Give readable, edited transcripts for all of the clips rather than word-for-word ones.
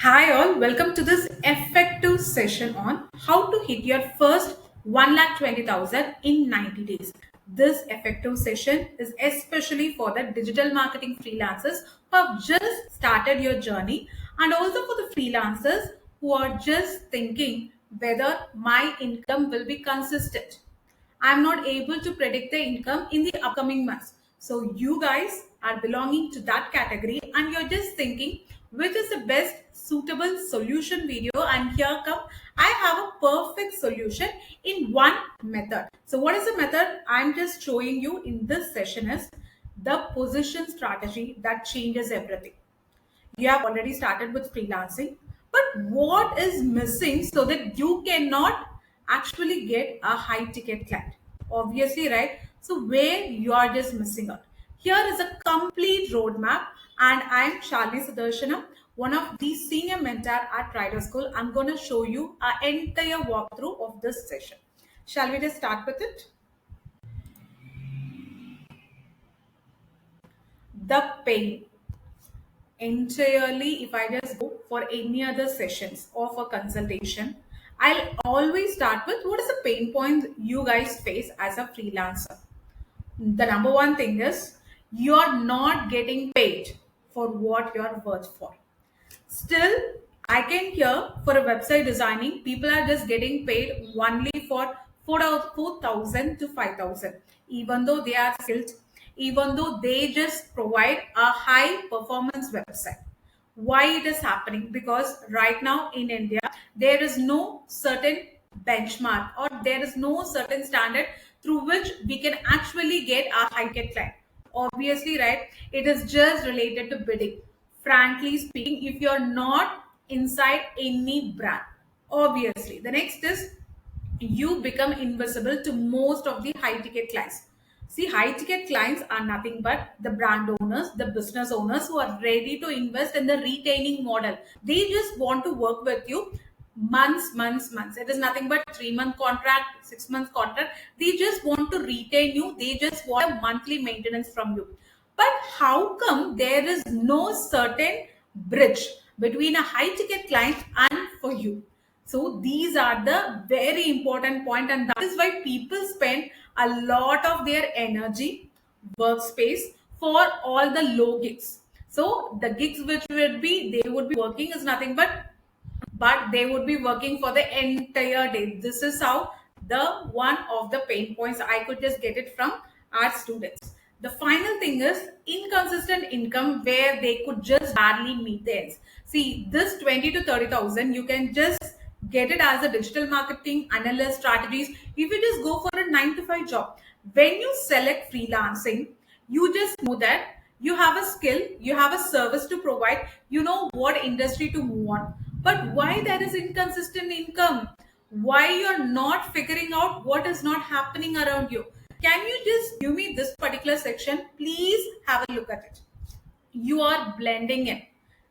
Hi all, welcome to this effective session on how to hit your first 1,20,000 in 90 days. This effective session is especially for the digital marketing freelancers who have just started your journey and also for the freelancers who are just thinking whether my income will be consistent. I'm not able to predict the income in the upcoming months. So you guys are belonging to that category and you're just thinking which is the best suitable solution video, and here come I have a perfect solution in one method. So what is the method I'm just showing you in this session is the position strategy that changes everything. You have already started with freelancing, but what is missing so that you cannot actually get a high ticket client? Obviously, right? So where you are just missing out, here is a complete roadmap, and I am Shalini Sudarshanam, one of the senior mentor at Rider School. I'm going to show you an entire walkthrough of this session. Shall we just start with it? The pain. Entirely, if I just go for any other sessions or for consultation, I'll always start with what is the pain point you guys face as a freelancer. The number one thing is you're not getting paid for what you're worth for. Still, I can hear for a website designing, people are just getting paid only for 4,000 to 5,000, even though they are skilled, even though they just provide a high performance website. Why it is happening? Because right now in India, there is no certain benchmark or there is no certain standard through which we can actually get a high ticket client. Obviously, right? It is just related to bidding. Frankly speaking, if you're not inside any brand, obviously, the next is you become invisible to most of the high ticket clients. See, high ticket clients are nothing but the brand owners, the business owners who are ready to invest in the retaining model. They just want to work with you months. It is nothing but 3 month contract, 6 months contract. They just want to retain you. They just want a monthly maintenance from you. But how come there is no certain bridge between a high ticket client and for you? So these are the very important point, and that is why people spend a lot of their energy, workspace for all the low gigs. So the gigs which would be they would be working is nothing but they would be working for the entire day. This is how the one of the pain points I could just get it from our students. The final thing is inconsistent income where they could just barely meet the ends. See, this 20 to 30,000, you can just get it as a digital marketing analyst strategies. If you just go for a 9 to 5 job, when you select freelancing, you just know that you have a skill, you have a service to provide, you know what industry to move on. But why there is inconsistent income? Why you're not figuring out what is not happening around you? Can you just give me this particular section? Please have a look at it. You are blending in,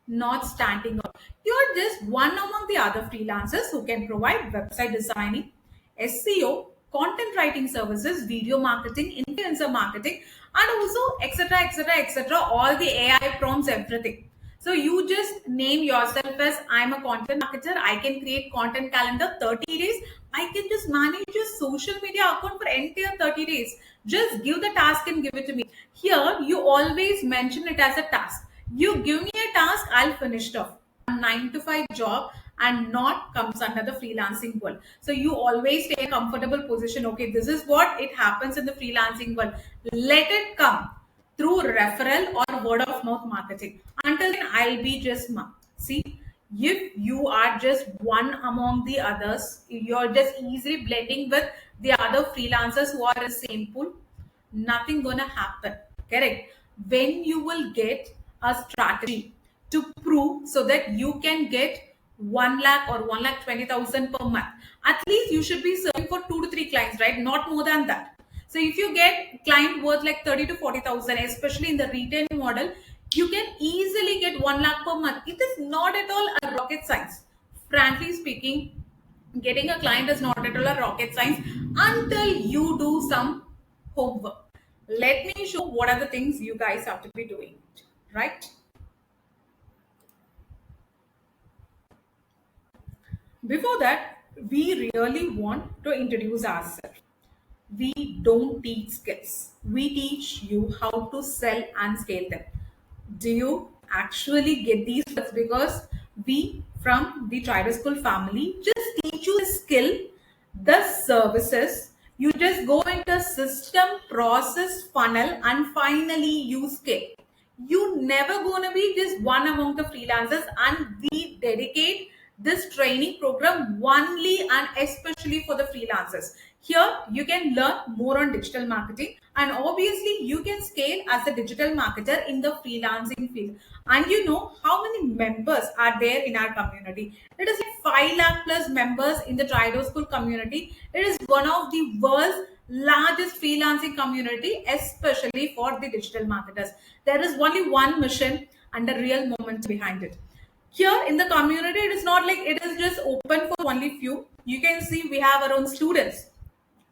not standing out. You're just one among the other freelancers who can provide website designing, SEO, content writing services, video marketing, influencer marketing, and also etc. All the AI prompts, everything. So you just name yourself as I'm a content marketer. I can create content calendar 30 days. I can just manage your social media account for entire 30 days. Just give the task and give it to me. Here, you always mention it as a task. You give me a task, I'll finish it off. 9 to 5 job and not comes under the freelancing world. So you always stay in a comfortable position. Okay, this is what it happens in the freelancing world. Let it come through referral or word of mouth marketing. Until then, I'll be just see, if you are just one among the others, you're just easily blending with the other freelancers who are in the same pool, nothing gonna happen. Correct? When you will get a strategy to prove so that you can get 1 lakh or 1,20,000 per month, at least you should be serving for 2 to 3 clients, right? Not more than that. So if you get client worth like 30 to 40,000, especially in the retail model, you can easily get 1 lakh per month. It is not at all a rocket science. Frankly speaking, getting a client is not at all a rocket science until you do some homework. Let me show what are the things you guys have to be doing, right? Before that, we really want to introduce ourselves. We don't teach skills. We teach you how to sell and scale them. Do you actually get these words? Because we from the Trader School family just teach you the skill, the services. You just go into system, process, funnel, and finally you scale. You never gonna be just one among the freelancers, and we dedicate this training program only and especially for the freelancers. Here you can learn more on digital marketing, and obviously you can scale as a digital marketer in the freelancing field. And you know how many members are there in our community? It is like 5 lakh plus members in the Trido School community. It is one of the world's largest freelancing community, especially for the digital marketers. There is only one mission and the real moment behind it. Here in the community, it is not like it is just open for only few. You can see we have our own students.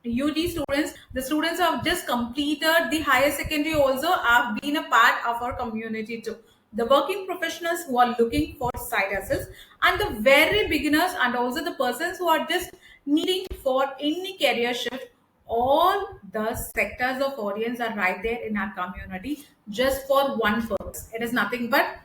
UG students, the students have just completed the higher secondary also have been a part of our community too. The working professionals who are looking for side hustles, and the very beginners, and also the persons who are just needing for any career shift, all the sectors of audience are right there in our community just for one purpose. It is nothing but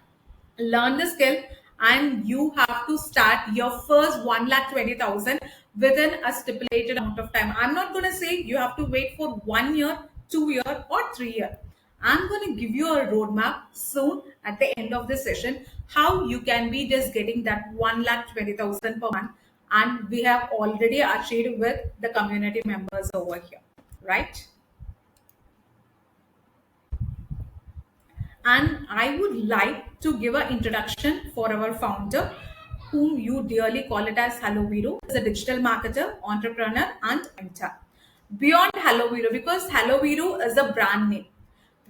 learn the skill, and you have to start your first 1,20,000 within a stipulated amount of time. I'm not going to say you have to wait for 1 year, 2 year, or 3 year. I'm going to give you a roadmap soon at the end of the session how you can be just getting that 1,20,000 per month, and we have already achieved with the community members over here, right? And I would like to give an introduction for our founder, whom you dearly call it as Hello Viro, is a digital marketer, entrepreneur, and mentor. Beyond Hello Viro, because Hello Viro is a brand name.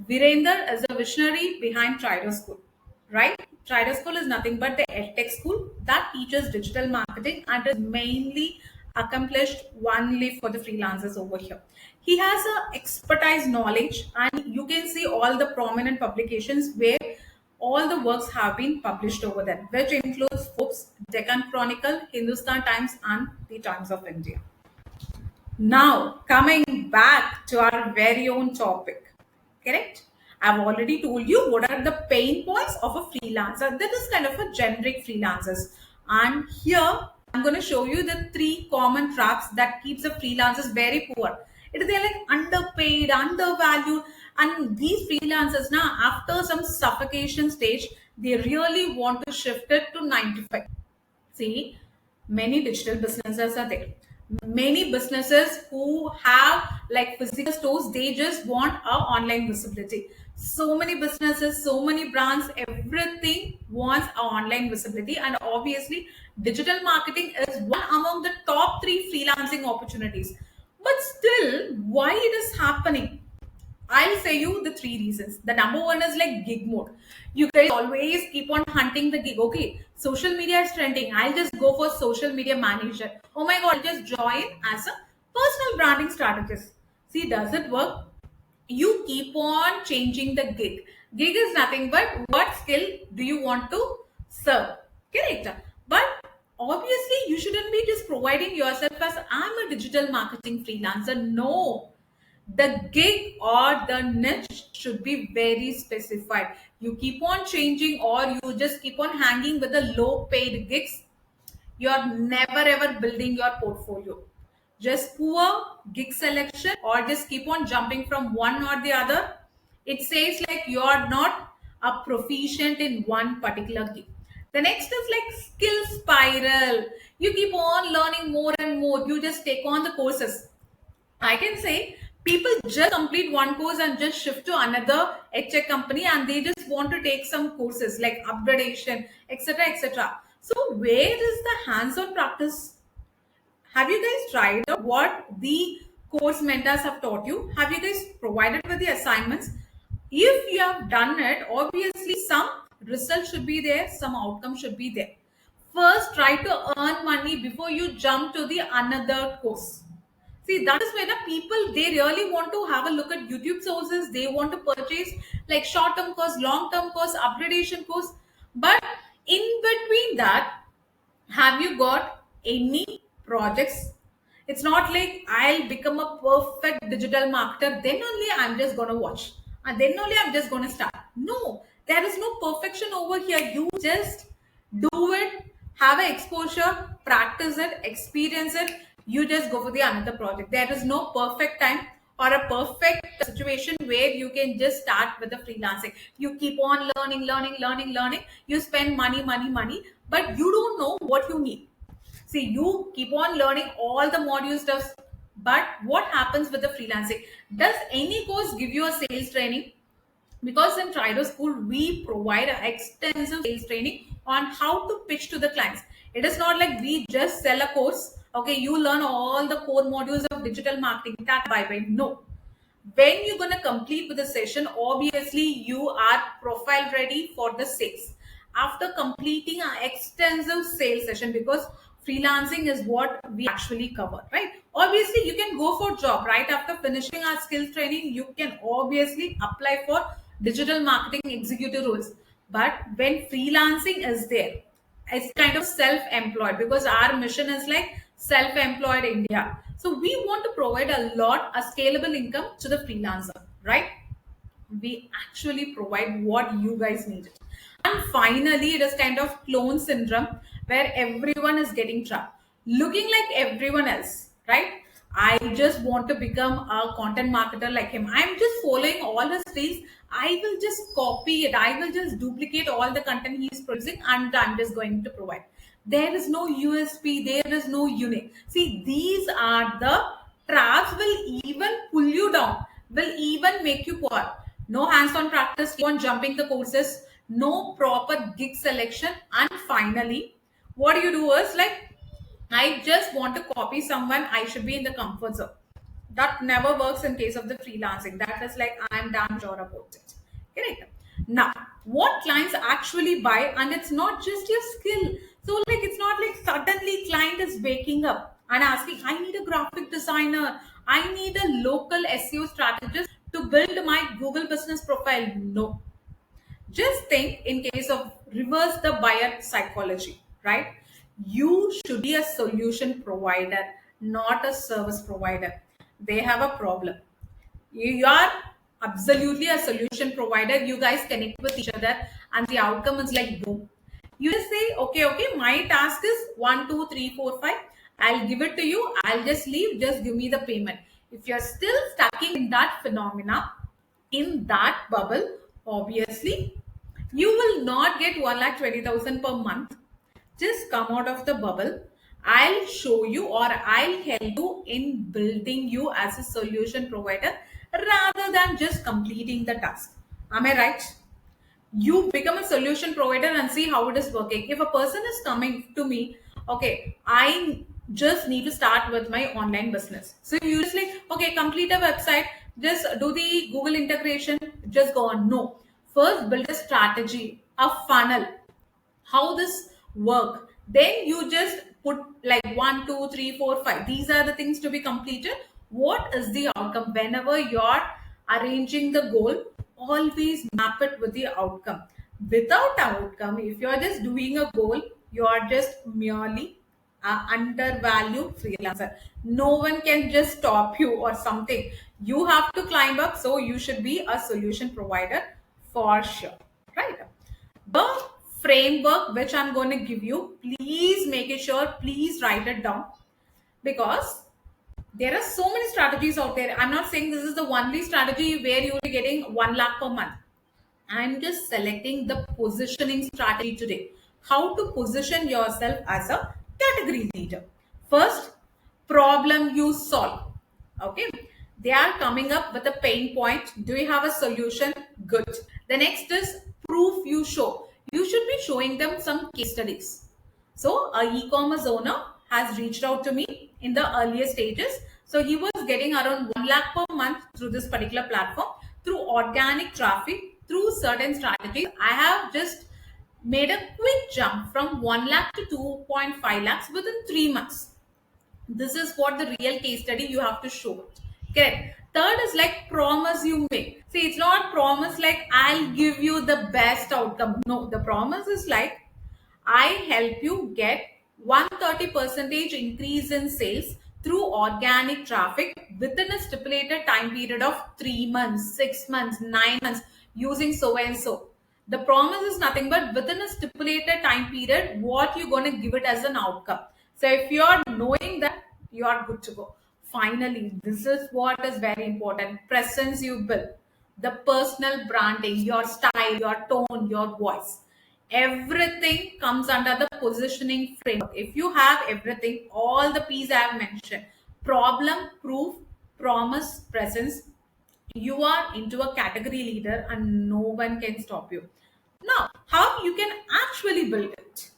Virender is a visionary behind Trido School, right? Trido School is nothing but the edtech school that teaches digital marketing and is mainly accomplished only for the freelancers over here. He has a expertise knowledge, and you can see all the prominent publications where all the works have been published over there, which includes Forbes, Deccan Chronicle, Hindustan Times, and the Times of India. Now, coming back to our very own topic, correct? I've already told you what are the pain points of a freelancer. That is kind of a generic freelancers. And here I'm going to show you the three common traps that keeps the freelancers very poor. It is they're like underpaid, undervalued, and these freelancers now after some suffocation stage, they really want to shift it to 9 to 5. See, many digital businesses are there. Many businesses who have like physical stores, they just want a online visibility. So many businesses, so many brands, everything wants a online visibility, and obviously digital marketing is one among the top three freelancing opportunities. But still, why it is happening? I'll say you the three reasons. The number one is like gig mode. You guys always keep on hunting the gig. Okay, social media is trending. I'll just go for social media manager. Oh my god, just join as a personal branding strategist. See, does it work? You keep on changing the gig. Gig is nothing but what skill do you want to serve? Correct. But obviously, you shouldn't be just providing yourself as I'm a digital marketing freelancer. No, the gig or the niche should be very specified. You keep on changing, or you just keep on hanging with the low paid gigs, you're never ever building your portfolio. Just poor gig selection, or just keep on jumping from one or the other. It says like you're not a proficient in one particular gig. The next is like skill spiral. You keep on learning more and more. You just take on the courses. I can say people just complete one course and just shift to another edtech company, and they just want to take some courses like upgradation, etc. etc. So, where is the hands on practice? Have you guys tried out what the course mentors have taught you? Have you guys provided with the assignments? If you have done it, obviously some result should be there, some outcome should be there. First, try to earn money before you jump to the another course. See, that is where the people they really want to have a look at YouTube sources. They want to purchase like short-term course, long-term course, upgradation course. But in between that, have you got any projects. It's not like I'll become a perfect digital marketer, then only I'm just gonna watch. And then only I'm just gonna start. No, there is no perfection over here. You just do it, have an exposure, practice it, experience it. You just go for the another project. There is no perfect time or a perfect situation where you can just start with the freelancing. You keep on learning. You spend money, but you don't know what you need. See, you keep on learning all the module stuff, but what happens with the freelancing? Does any course give you a sales training? Because in Trido School, we provide an extensive sales training on how to pitch to the clients. It is not like we just sell a course. Okay, you learn all the core modules of digital marketing. That bye. No, when you're going to complete with the session, obviously you are profile ready for the sales after completing an extensive sales session, because freelancing is what we actually cover, right? Obviously you can go for job right after finishing our skills training. You can obviously apply for digital marketing executive roles, but when freelancing is there, it's kind of self-employed, because our mission is like self-employed India. So we want to provide a scalable income to the freelancer, right? We actually provide what you guys need. And finally, it is kind of clone syndrome, where everyone is getting trapped, looking like everyone else, right? I just want to become a content marketer like him. I'm just following all his reels. I will just copy it. I will just duplicate all the content he's producing, and I'm just going to provide. There is no USP, there is no unique. See, these are the traps, will even pull you down, will even make you poor. No hands-on practice, keep on jumping the courses, no proper gig selection, and finally, what do you do is like, I just want to copy someone, I should be in the comfort zone. That never works in case of the freelancing. That is like, I'm damn sure about it. Correct. Now, what clients actually buy, and it's not just your skill. So, like, it's not like suddenly client is waking up and asking, I need a graphic designer, I need a local SEO strategist to build my Google business profile. No, just think in case of reverse the buyer psychology, right? You should be a solution provider, not a service provider. They have a problem. You are absolutely a solution provider. You guys connect with each other, and the outcome is like boom. You just say, okay, my task is 1, 2, 3, 4, 5. I'll give it to you. I'll just leave. Just give me the payment. If you're still stuck in that phenomena, in that bubble, obviously, you will not get 1,20,000 per month. Just come out of the bubble. I'll show you, or I'll help you in building you as a solution provider rather than just completing the task. Am I right? You become a solution provider and see how it is working. If a person is coming to me, okay, I just need to start with my online business. So you just like, okay, complete a website, just do the Google integration, just go on. No. First build a strategy, a funnel, how this work. Then you just put like 1, 2, 3, 4, 5. These are the things to be completed. What is the outcome? Whenever you're arranging the goal, always map it with the outcome. Without outcome, if you're just doing a goal, you're just merely undervalued freelancer. No one can just stop you or something. You have to climb up, so you should be a solution provider for sure, right? The framework which I'm going to give you, please make it sure, please write it down, because there are so many strategies out there. I'm not saying this is the only strategy where you'll be getting 1 lakh per month. I'm just selecting the positioning strategy today. How to position yourself as a category leader. First, problem you solve. Okay. They are coming up with a pain point. Do you have a solution? Good. The next is proof you show. You should be showing them some case studies. So, a e-commerce owner has reached out to me in the earlier stages. So, he was getting around 1 lakh per month through this particular platform, through organic traffic, through certain strategies. I have just made a quick jump from 1 lakh to 2.5 lakhs within 3 months. This is what the real case study you have to show. Correct. Third is like promise you make. See, it's not promise like I'll give you the best outcome. No, the promise is like I help you get 130 percentage increase in sales through organic traffic within a stipulated time period of 3 months, 6 months, 9 months using so and so. The promise is nothing but within a stipulated time period, what you're going to give it as an outcome. So if you're knowing that, you are good to go. Finally, this is what is very important. Presence you build, the personal branding, your style, your tone, your voice. Everything comes under the positioning framework. If you have everything, all the P's I have mentioned, problem, proof, promise, presence, you are into a category leader and no one can stop you. Now, how you can actually build it?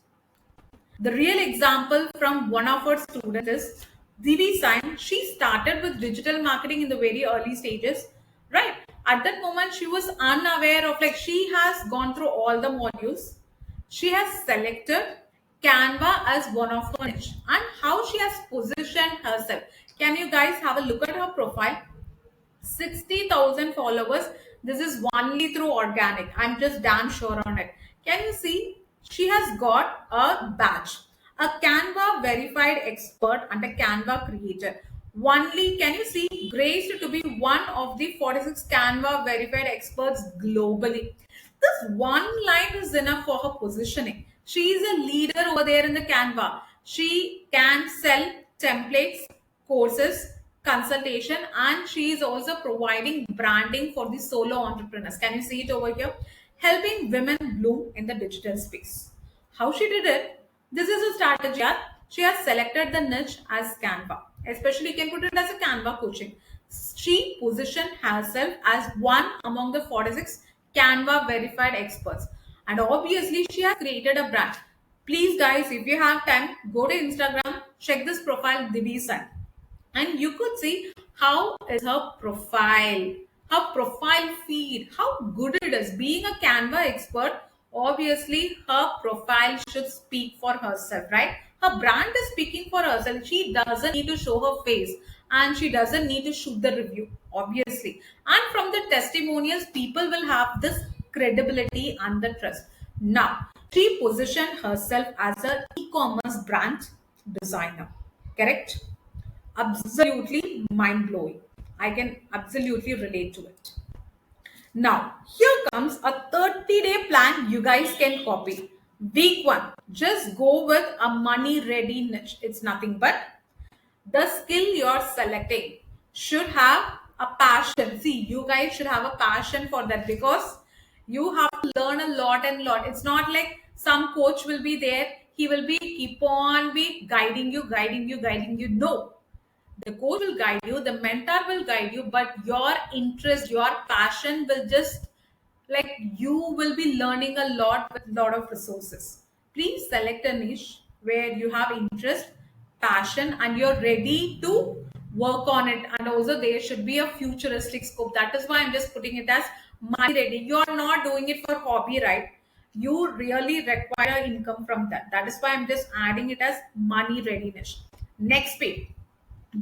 The real example from one of our students is Divi Sain. She started with digital marketing in the very early stages, right? At that moment, she was unaware of, like, she has gone through all the modules. She has selected Canva as one of her niche and how she has positioned herself. Can you guys have a look at her profile? 60,000 followers. This is only through organic. I'm just damn sure on it. Can you see? She has got a badge, a Canva verified expert and a Canva creator. Only, can you see, graced to be one of the 46 Canva verified experts globally. This one line is enough for her positioning. She is a leader over there in the Canva. She can sell templates, courses, consultation, and she is also providing branding for the solo entrepreneurs. Can you see it over here? Helping women bloom in the digital space. How she did it? This is a strategy. She has selected the niche as Canva. Especially, you can put it as a Canva coaching. She positioned herself as one among the 46 Canva verified experts. And obviously, she has created a brand. Please, guys, if you have time, go to Instagram, check this profile, Divi Sain, and you could see how is her profile feed, how good it is. Being a Canva expert, obviously her profile should speak for herself, right? Her brand is speaking for herself. She doesn't need to show her face and she doesn't need to shoot the review, obviously. And from the testimonials, people will have this credibility and the trust. Now, she positioned herself as an e-commerce brand designer, correct? Absolutely mind blowing. I can absolutely relate to it. Now, here comes a 30-day plan you guys can copy. Week one, just go with a money ready niche. It's nothing but the skill you're selecting should have a passion. See, you guys should have a passion for that because you have to learn a lot and lot. It's not like some coach will be there, he will be keep on be guiding you, guiding you, guiding you. No, the coach will guide you, the mentor will guide you, but your interest, your passion will just, like, you will be learning a lot with lot of resources. Please select a niche where you have interest, passion, and you're ready to work on it. And also there should be a futuristic scope. That is why I'm just putting it as money ready. You're not doing it for hobby, right? You really require income from that. That is why I'm just adding it as money ready niche. Next page,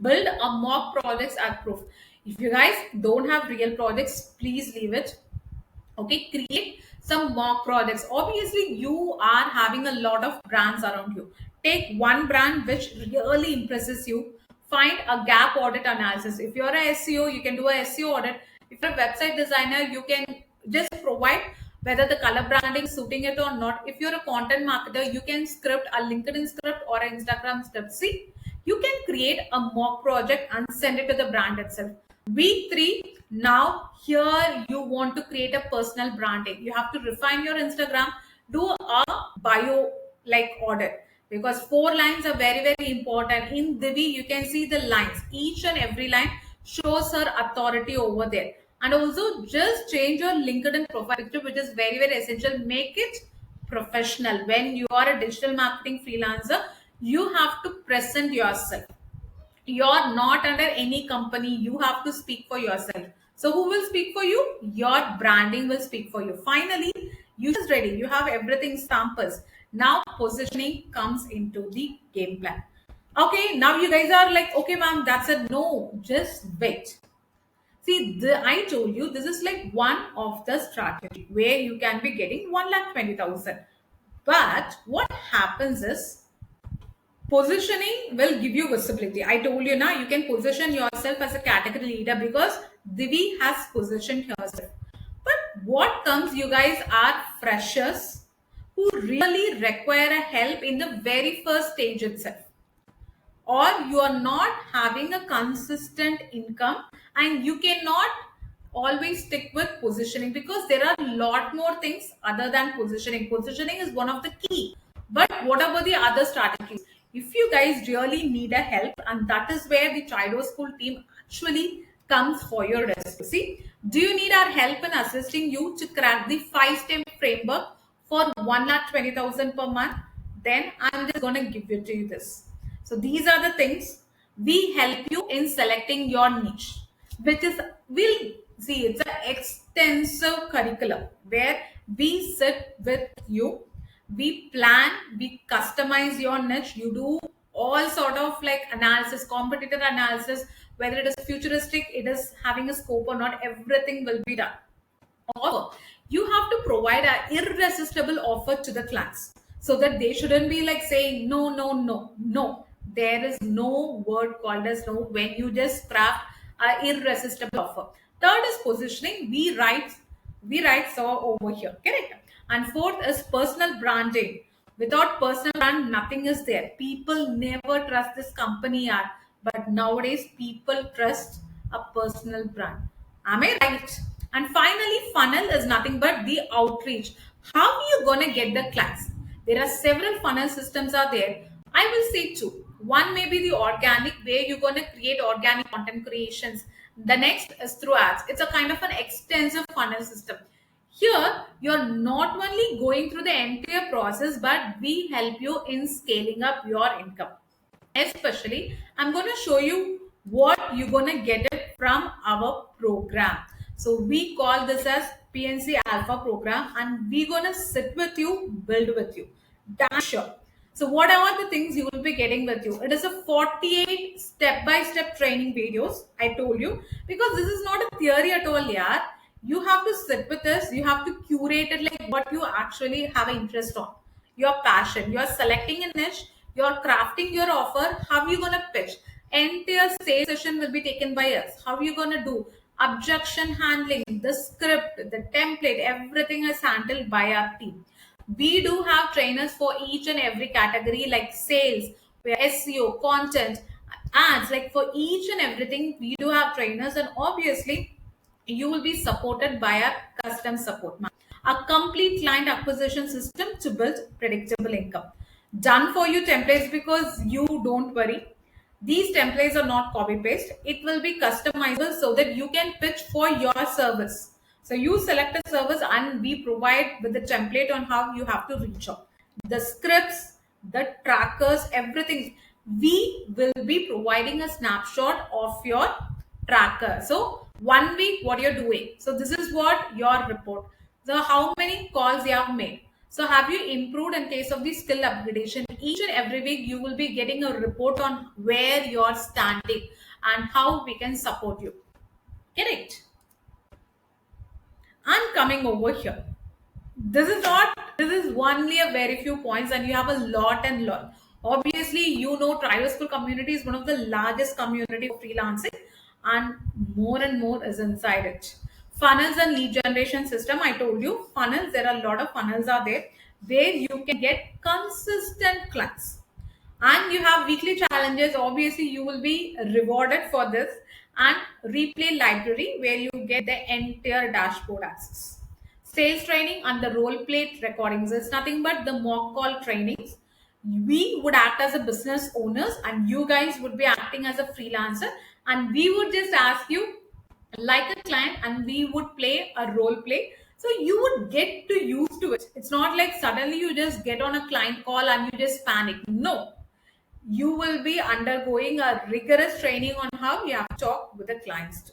build a mock projects as proof. If you guys don't have real projects, please leave it. Okay, create some mock projects. Obviously, you are having a lot of brands around you. Take one brand which really impresses you. Find a gap audit analysis. If you're a SEO, you can do a SEO audit. If you're a website designer, you can just provide whether the color branding is suiting it or not. If you're a content marketer, you can script a LinkedIn script or an Instagram script. See, you can create a mock project and send it to the brand itself. Week three, now here you want to create a personal branding. You have to refine your Instagram, do a bio like audit, because 4 lines are very, very important. In Divi, you can see the lines. Each and every line shows her authority over there. And also just change your LinkedIn profile picture, which is very, very essential. Make it professional. When you are a digital marketing freelancer, you have to present yourself. You're not under any company. You have to speak for yourself. So who will speak for you? Your branding will speak for you. Finally, you is ready. You have everything stampers. Now positioning comes into the game plan. Okay, now you guys are like, okay, ma'am, that's it. No, just wait. See, I told you this is like one of the strategy where you can be getting 1,20,000. But what happens is Positioning will give you visibility. I told you now you can position yourself as a category leader because Divi has positioned herself. But what comes, you guys are freshers who really require a help in the very first stage itself, or you are not having a consistent income and you cannot always stick with positioning because there are a lot more things other than positioning is one of the key. But what about the other strategies? If you guys really need a help, and that is where the Trido School team actually comes for your rescue. See, do you need our help in assisting you to crack the 5-step framework for 1,20,000 per month? Then I'm just going to give it to you this. So these are the things we help you in selecting your niche, which is, we'll see, it's an extensive curriculum where we sit with you, we plan, we customize your niche, you do all sort of like analysis, competitor analysis, whether it is futuristic, it is having a scope or not, everything will be done. Offer. You have to provide an irresistible offer to the clients so that they shouldn't be like saying no, no, no, no. There is no word called as no when you just craft an irresistible offer. Third is positioning. We write so over here, correct? And fourth is personal branding. Without personal brand, nothing is there. People never trust this company, but nowadays people trust a personal brand. Am I right? And finally, funnel is nothing but the outreach. How are you gonna get the clients? There are several funnel systems are there. I will say two. One may be the organic, where you're gonna create organic content creations. The next is through ads. It's a kind of an extensive funnel system. Here, you're not only going through the entire process, but we help you in scaling up your income. Especially, I'm going to show you what you're going to get it from our program. So we call this as PNC Alpha program, and we're going to sit with you, build with you. Damn sure. So what are the things you will be getting with you? It is a 48 step-by-step training videos, I told you, because this is not a theory at all, yeah. You have to sit with us, you have to curate it like what you actually have an interest on, your passion. You're selecting a niche, you're crafting your offer. How are you going to pitch? Entire sales session will be taken by us. How are you going to do? Objection handling, the script, the template, everything is handled by our team. We do have trainers for each and every category like sales, SEO, content, ads, like for each and everything, we do have trainers, and obviously you will be supported by a custom support, a complete client acquisition system to build predictable income. Done for you templates, because you don't worry. These templates are not copy paste. It will be customizable so that you can pitch for your service. So you select a service and we provide with the template on how you have to reach out. The scripts, the trackers, everything. We will be providing a snapshot of your tracker. So 1 week, what you're doing. So this is what your report. So how many calls you have made. So have you improved in case of the skill upgradation? Each and every week you will be getting a report on where you're standing and how we can support you. Correct. I'm coming over here. This is only a very few points, and you have a lot and lot. Obviously, you know Trial School community is one of the largest community of freelancing, and more is inside it. Funnels and lead generation system. I told you funnels. There are a lot of funnels are there where you can get consistent clients, and you have weekly challenges. Obviously you will be rewarded for this, and replay library where you get the entire dashboard access. Sales training and the role play recordings is nothing but the mock call trainings. We would act as a business owners and you guys would be acting as a freelancer, and we would just ask you like a client and we would play a role play, so you would get to used to it. It's not like suddenly you just get on a client call and you just panic. No, you will be undergoing a rigorous training on how you have to talk with the clients.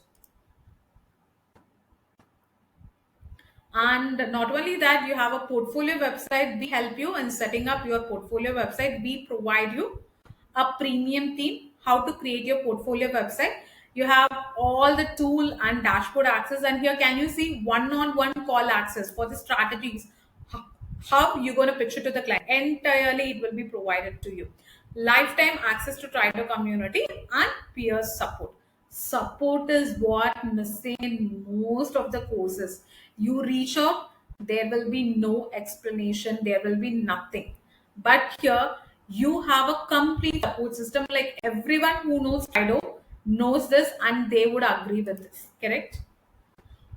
And not only that, you have a portfolio website. We help you in setting up your portfolio website. We provide you a premium theme, how to create your portfolio website. You have all the tool and dashboard access. And here, can you see one-on-one call access for the strategies? How you're going to pitch it to the client. Entirely, it will be provided to you. lifetime access to trader community, and peer support. Support is what missing in most of the courses. You reach out, there will be no explanation, there will be nothing. But here you have a complete support system. Like everyone who knows Fido knows this and they would agree with this, correct?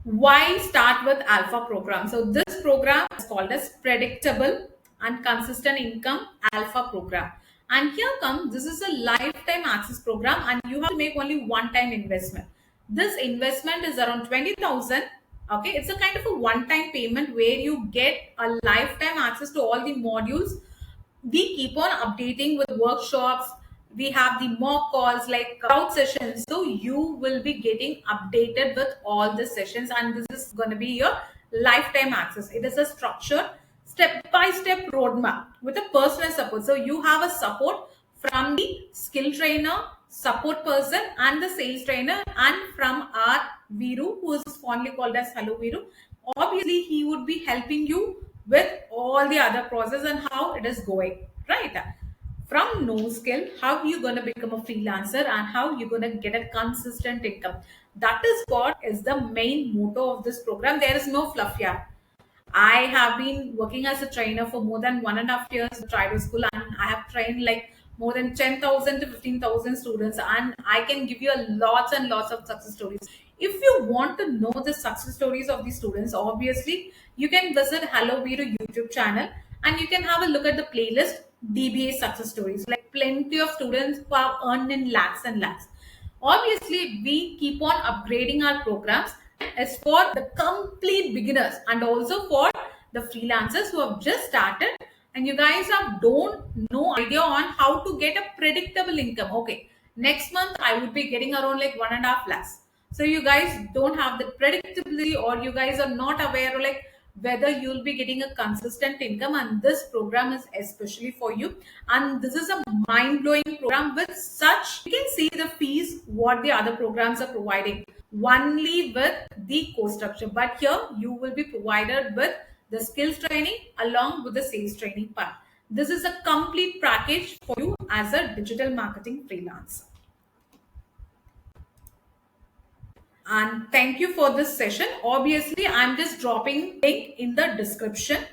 Why start with alpha program? So this program is called as predictable and consistent income alpha program. And here comes, this is a lifetime access program and you have to make only one time investment. This investment is around 20,000. Okay, it's a kind of a one time payment where you get a lifetime access to all the modules. We keep on updating with workshops. We have the mock calls like crowd sessions, so you will be getting updated with all the sessions, and this is going to be your lifetime access. It is a structured step by step roadmap with a personal support. So you have a support from the skill trainer, support person, and the sales trainer, and from our Viru, who is fondly called as Hello Viru. Obviously he would be helping you with all the other process and how it is going, right? From no skill, how you going to become a freelancer and how you're going to get a consistent income. That is what is the main motto of this program. There is no fluff here. I have been working as a trainer for more than 1.5 years at Trido School, and I have trained like more than 10,000 to 15,000 students, and I can give you a lots and lots of success stories. If you want to know the success stories of the students, obviously you can visit Hello Viru YouTube channel and you can have a look at the playlist DBA success stories. Like plenty of students who have earned in lakhs and lakhs. Obviously, we keep on upgrading our programs as for the complete beginners and also for the freelancers who have just started and you guys have don't no idea on how to get a predictable income. Okay, next month I would be getting around like 1.5 lakhs. So you guys don't have the predictability, or you guys are not aware like whether you'll be getting a consistent income, and this program is especially for you. And this is a mind-blowing program with such, you can see the fees what the other programs are providing only with the course structure, but here you will be provided with the skills training along with the sales training part. This is a complete package for you as a digital marketing freelancer. And thank you for this session. Obviously I'm just dropping link in the description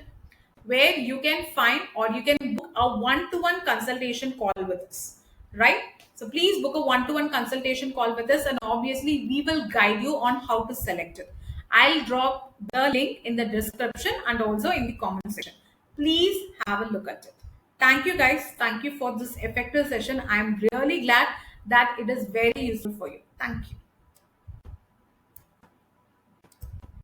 where you can find or you can book a one-to-one consultation call with us, right? So please book a one-to-one consultation call with us, and obviously we will guide you on how to select it. I'll drop the link in the description and also in the comment section. Please have a look at it. Thank you guys. Thank you for this effective session. I'm really glad that it is very useful for you. Thank you.